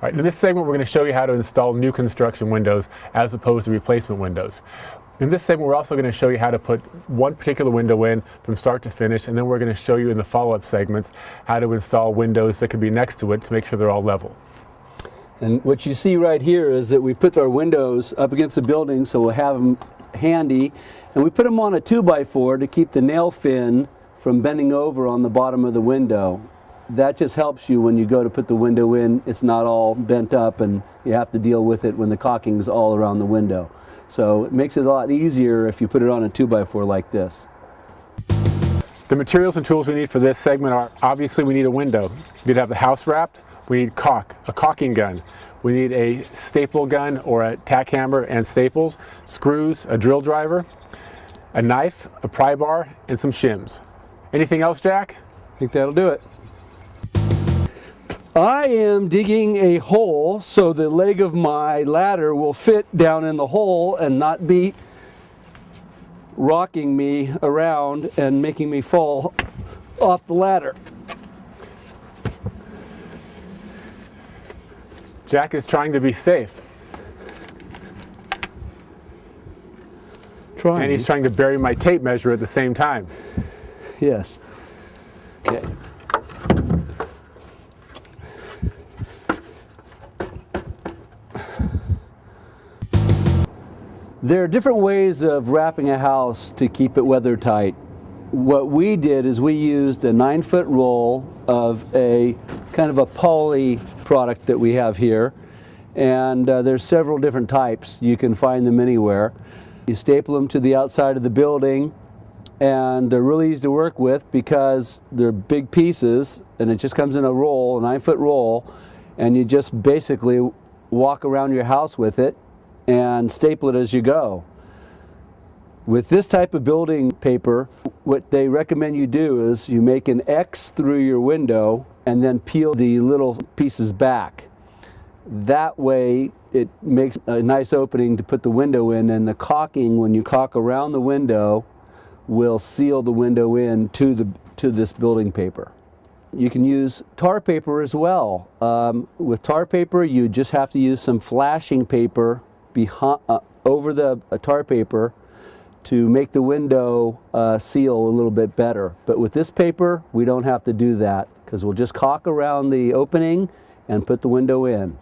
right, in this segment, we're going to show you how to install new construction windows as opposed to replacement windows. In this segment, we're also going to show you how to put one particular window in from start to finish, and then we're going to show you in the follow-up segments how to install windows that can be next to it to make sure they're all level. And what you see right here is that we put our windows up against the building, so we'll have them handy, and we put them on a 2x4 to keep the nail fin from bending over on the bottom of the window. That just helps you when you go to put the window in. It's not all bent up and you have to deal with it when the caulking is all around the window. So it makes it a lot easier if you put it on a 2x4 like this. The materials and tools we need for this segment are, obviously we need a window. We need to have the house wrapped. We need a caulking gun. We need a staple gun or a tack hammer and staples, screws, a drill driver, a knife, a pry bar, and some shims. Anything else, Jack? I think that'll do it. I am digging a hole so the leg of my ladder will fit down in the hole and not be rocking me around and making me fall off the ladder. Jack is trying to be safe. And he's trying to bury my tape measure at the same time. Yes. Okay. There are different ways of wrapping a house to keep it weather tight. What we did is we used a 9-foot roll of a kind of a poly product that we have here, and there's several different types. You can find them anywhere. You staple them to the outside of the building, and they're really easy to work with because they're big pieces, and it just comes in a roll, a 9-foot roll, and you just basically walk around your house with it and staple it as you go. With this type of building paper, what they recommend you do is you make an X through your window and then peel the little pieces back. That way it makes a nice opening to put the window in, and the caulking, when you caulk around the window, will seal the window in to this building paper. You can use tar paper as well. With tar paper, you just have to use some flashing paper over the tar paper to make the window seal a little bit better. But with this paper, we don't have to do that because we'll just caulk around the opening and put the window in.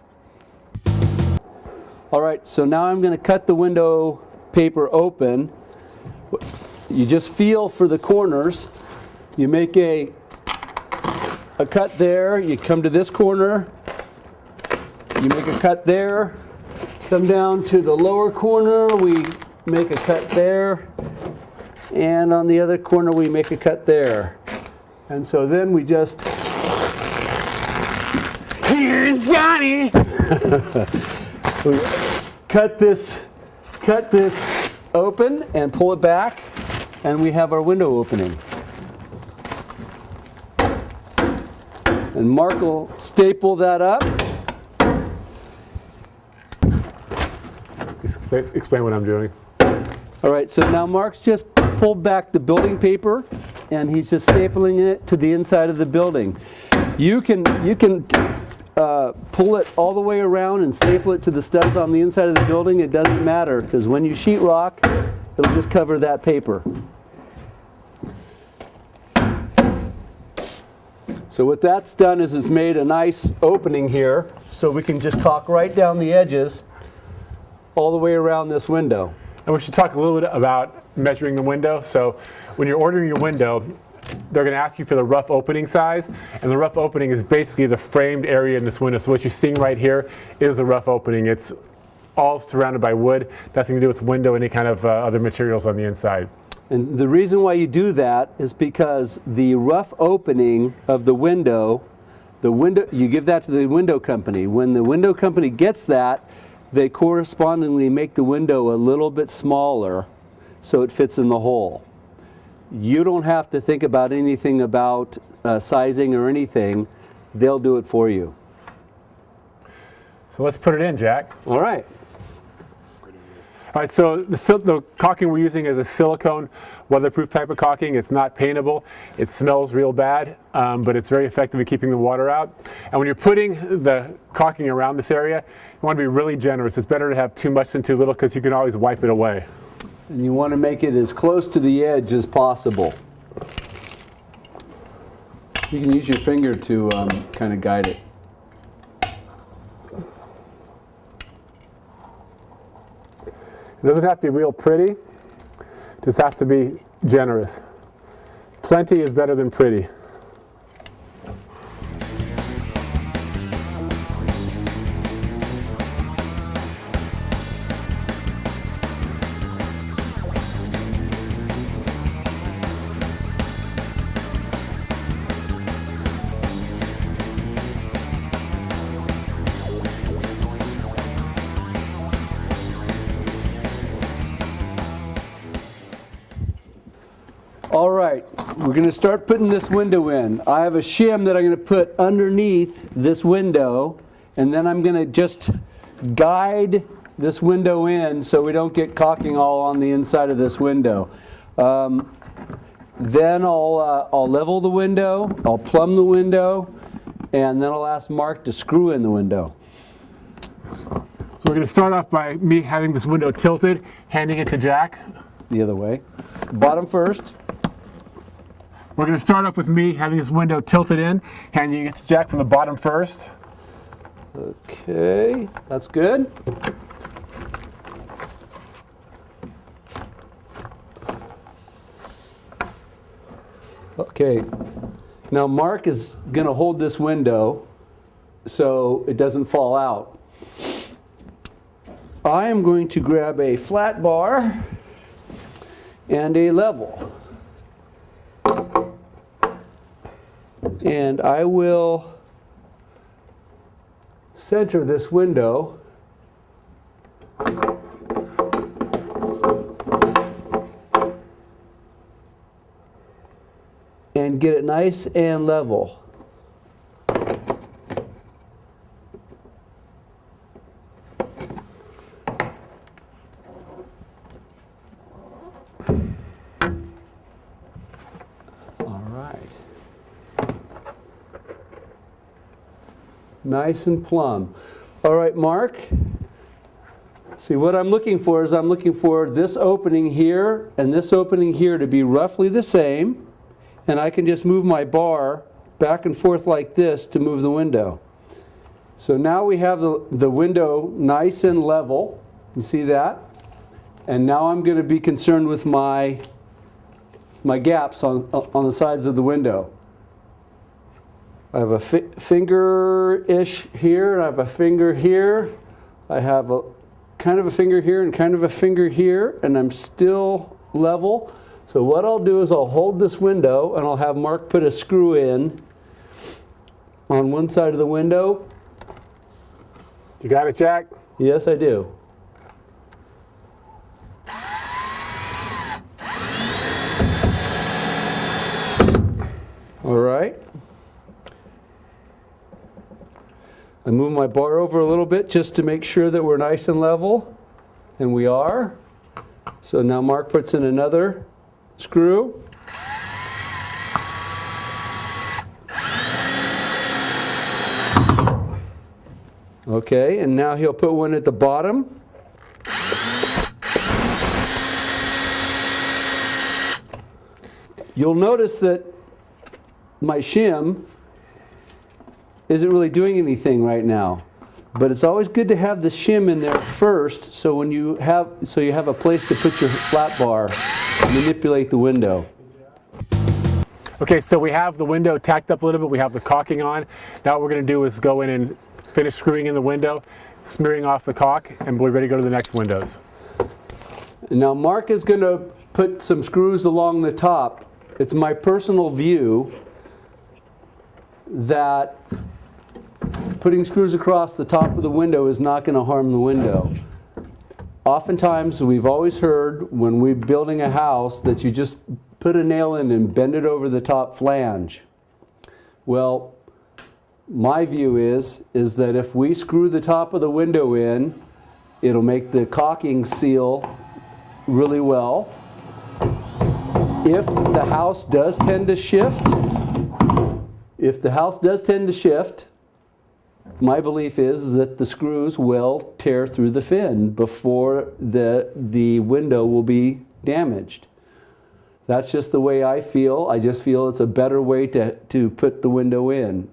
All right, so now I'm going to cut the window paper open. You just feel for the corners. You make a cut there, you come to this corner, you make a cut there, come down to the lower corner, we make a cut there, and on the other corner we make a cut there. And so then we just, here's Johnny! We cut this open and pull it back, and we have our window opening. And Mark will staple that up. Explain what I'm doing. All right, so now Mark's just pulled back the building paper, and he's just stapling it to the inside of the building. You can pull it all the way around and staple it to the studs on the inside of the building. It doesn't matter, because when you sheetrock, it'll just cover that paper. So what that's done is it's made a nice opening here, so we can just caulk right down the edges all the way around this window. And we should talk a little bit about measuring the window. So when you're ordering your window, they're going to ask you for the rough opening size, and the rough opening is basically the framed area in this window. So what you're seeing right here is the rough opening. It's all surrounded by wood, nothing to do with the window, any kind of other materials on the inside. And the reason why you do that is because the rough opening of the window, you give that to the window company. When the window company gets that, they correspondingly make the window a little bit smaller so it fits in the hole. You don't have to think about anything about sizing or anything. They'll do it for you. So let's put it in, Jack. All right. All right, so the caulking we're using is a silicone weatherproof type of caulking. It's not paintable. It smells real bad, but it's very effective at keeping the water out. And when you're putting the caulking around this area, you want to be really generous. It's better to have too much than too little because you can always wipe it away. And you want to make it as close to the edge as possible. You can use your finger to kind of guide it. It doesn't have to be real pretty, it just has to be generous. Plenty is better than pretty. All right, we're going to start putting this window in. I have a shim that I'm going to put underneath this window, and then I'm going to just guide this window in so we don't get caulking all on the inside of this window. Then I'll level the window, I'll plumb the window, and then I'll ask Mark to screw in the window. So we're going to start off by me having this window tilted, handing it to Jack. The other way. Bottom first. We're going to start off with me having this window tilted in, handing it to Jack from the bottom first. Okay, that's good. Okay, now Mark is going to hold this window so it doesn't fall out. I am going to grab a flat bar and a level. And I will center this window and get it nice and level. Nice and plumb. All right, Mark. See, what I'm looking for is I'm looking for this opening here and this opening here to be roughly the same. And I can just move my bar back and forth like this to move the window. So now we have the window nice and level. You see that? And now I'm going to be concerned with my gaps on the sides of the window. I have a finger-ish here, and I have a finger here. I have a kind of a finger here and kind of a finger here, and I'm still level. So what I'll do is I'll hold this window, and I'll have Mark put a screw in on one side of the window. You got it, Jack? Yes, I do. All right. I move my bar over a little bit just to make sure that we're nice and level, and we are. So now Mark puts in another screw. Okay, and now he'll put one at the bottom. You'll notice that my shim isn't really doing anything right now, but it's always good to have the shim in there first, so when you have a place to put your flat bar, manipulate the window. Okay, so we have the window tacked up a little bit. We have the caulking on. Now what we're going to do is go in and finish screwing in the window, smearing off the caulk, and we're ready to go to the next windows. Now Mark is going to put some screws along the top. It's my personal view that putting screws across the top of the window is not going to harm the window. Oftentimes, we've always heard when we're building a house that you just put a nail in and bend it over the top flange. Well, my view is that if we screw the top of the window in It'll make the caulking seal really well. If the house does tend to shift, my belief is that the screws will tear through the fin before the window will be damaged. That's just the way I feel. I just feel it's a better way to put the window in.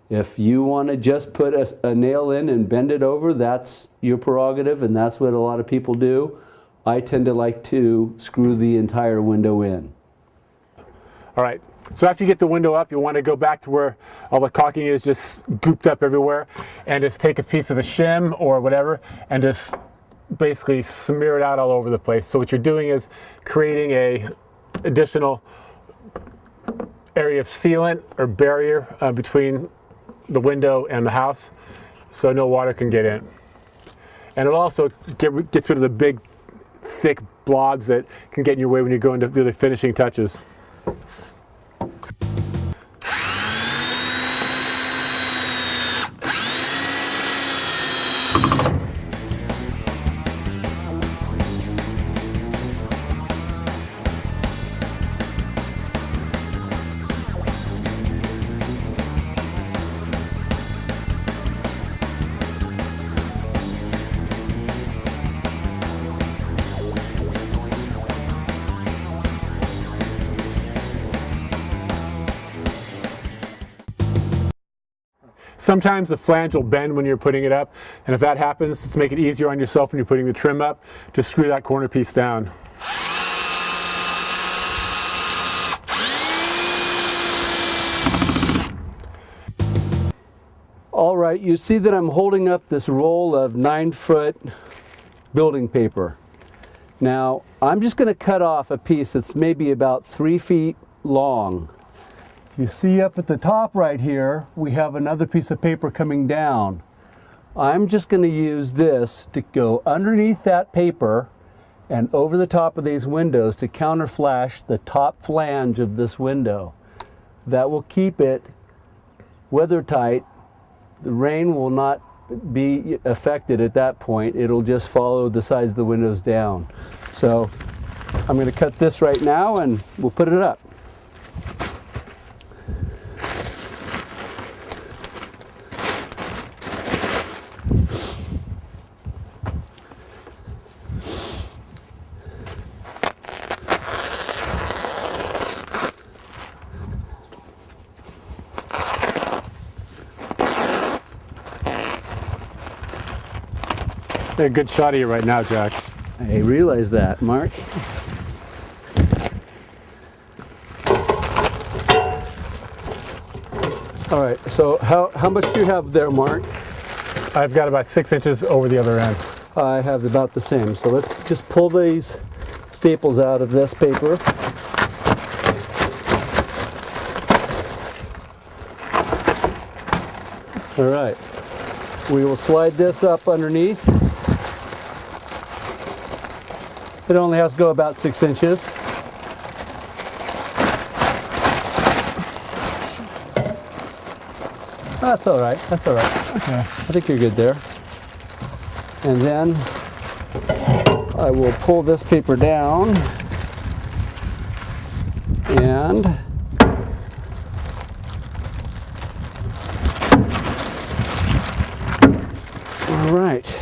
If you want to just put a nail in and bend it over, that's your prerogative, and that's what a lot of people do. I tend to like to screw the entire window in. All right, so after you get the window up, you'll want to go back to where all the caulking is just gooped up everywhere, and just take a piece of the shim or whatever and just basically smear it out all over the place. So what you're doing is creating a additional area of sealant or barrier between the window and the house, so no water can get in. And it also gets rid of the big, thick blobs that can get in your way when you go in to do the finishing touches. Sometimes the flange will bend when you're putting it up, and if that happens, to make it easier on yourself when you're putting the trim up, just screw that corner piece down. All right, you see that I'm holding up this roll of 9-foot building paper. Now, I'm just going to cut off a piece that's maybe about 3 feet long. You see up at the top right here, we have another piece of paper coming down. I'm just going to use this to go underneath that paper and over the top of these windows to counterflash the top flange of this window. That will keep it weather tight. The rain will not be affected at that point. It'll just follow the sides of the windows down. So I'm going to cut this right now and we'll put it up. A good shot of you right now, Jack. I realize that, Mark. All right, so how much do you have there, Mark? I've got about 6 inches over the other end. I have about the same. So let's just pull these staples out of this paper. All right, we will slide this up underneath. It only has to go about 6 inches. That's all right. That's all right. Okay. I think you're good there. And then I will pull this paper down and all right.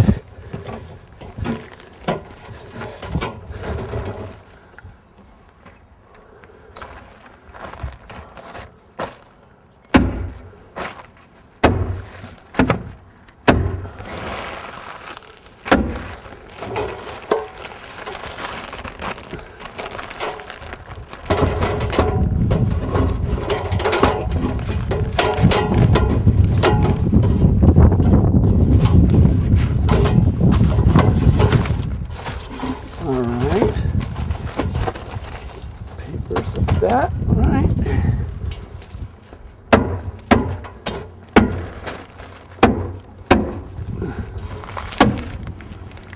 That, all right.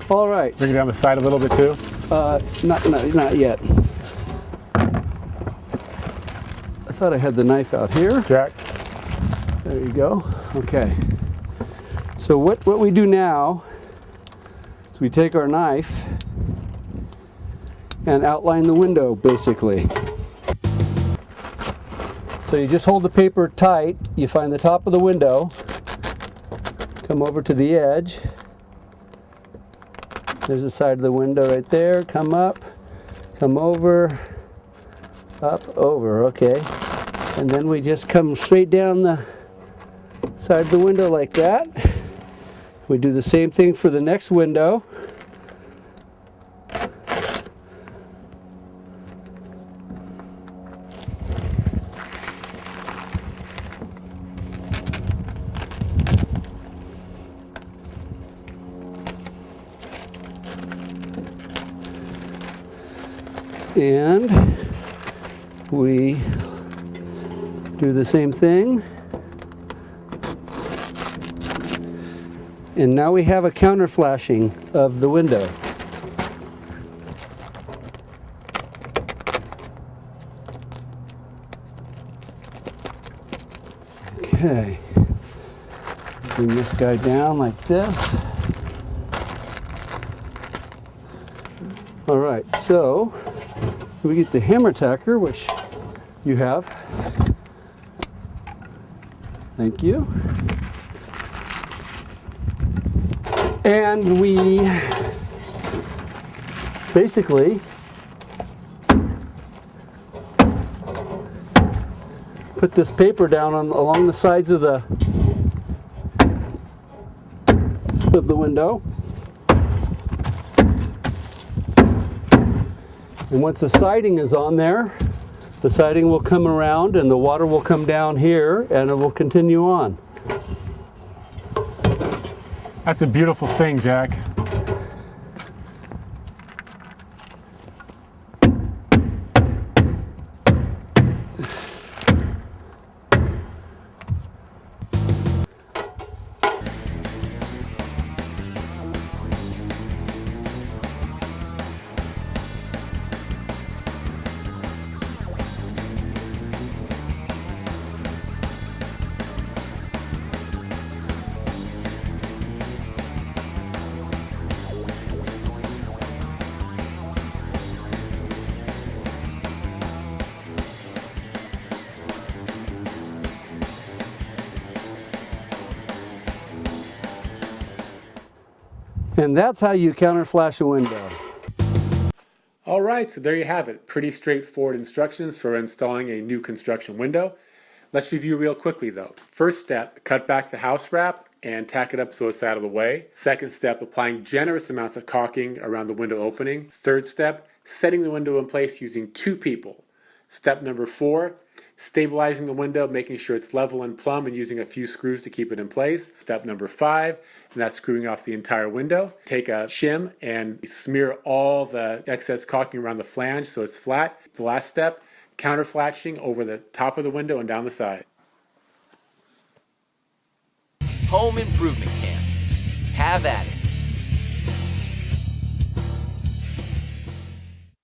All right. Bring it down the side a little bit too. Not yet. I thought I had the knife out here. Jack. There you go. Okay. So what we do now So we take our knife and outline the window, basically. So you just hold the paper tight, you find the top of the window, come over to the edge. There's the side of the window right there, come up, come over, up, over, okay. And then we just come straight down the side of the window like that. We do the same thing for the next window. And we do the same thing. And now we have a counter flashing of the window. Okay. Bring this guy down like this. All right, so we get the hammer tacker, which you have. Thank you. And we basically put this paper down along the sides of the window. And once the siding is on there, the siding will come around and the water will come down here and it will continue on. That's a beautiful thing, Jack. And that's how you counter flash a window. All right, so there you have it. Pretty straightforward instructions for installing a new construction window. Let's review real quickly though. First step, cut back the house wrap and tack it up so it's out of the way. Second step, applying generous amounts of caulking around the window opening. Third step, setting the window in place using 2 people. Step number 4, stabilizing the window, making sure it's level and plumb and using a few screws to keep it in place. Step number 5, and that's screwing off the entire window. Take a shim and smear all the excess caulking around the flange so it's flat. The last step, counter flashing over the top of the window and down the side. Home Improvement Camp. Have at it.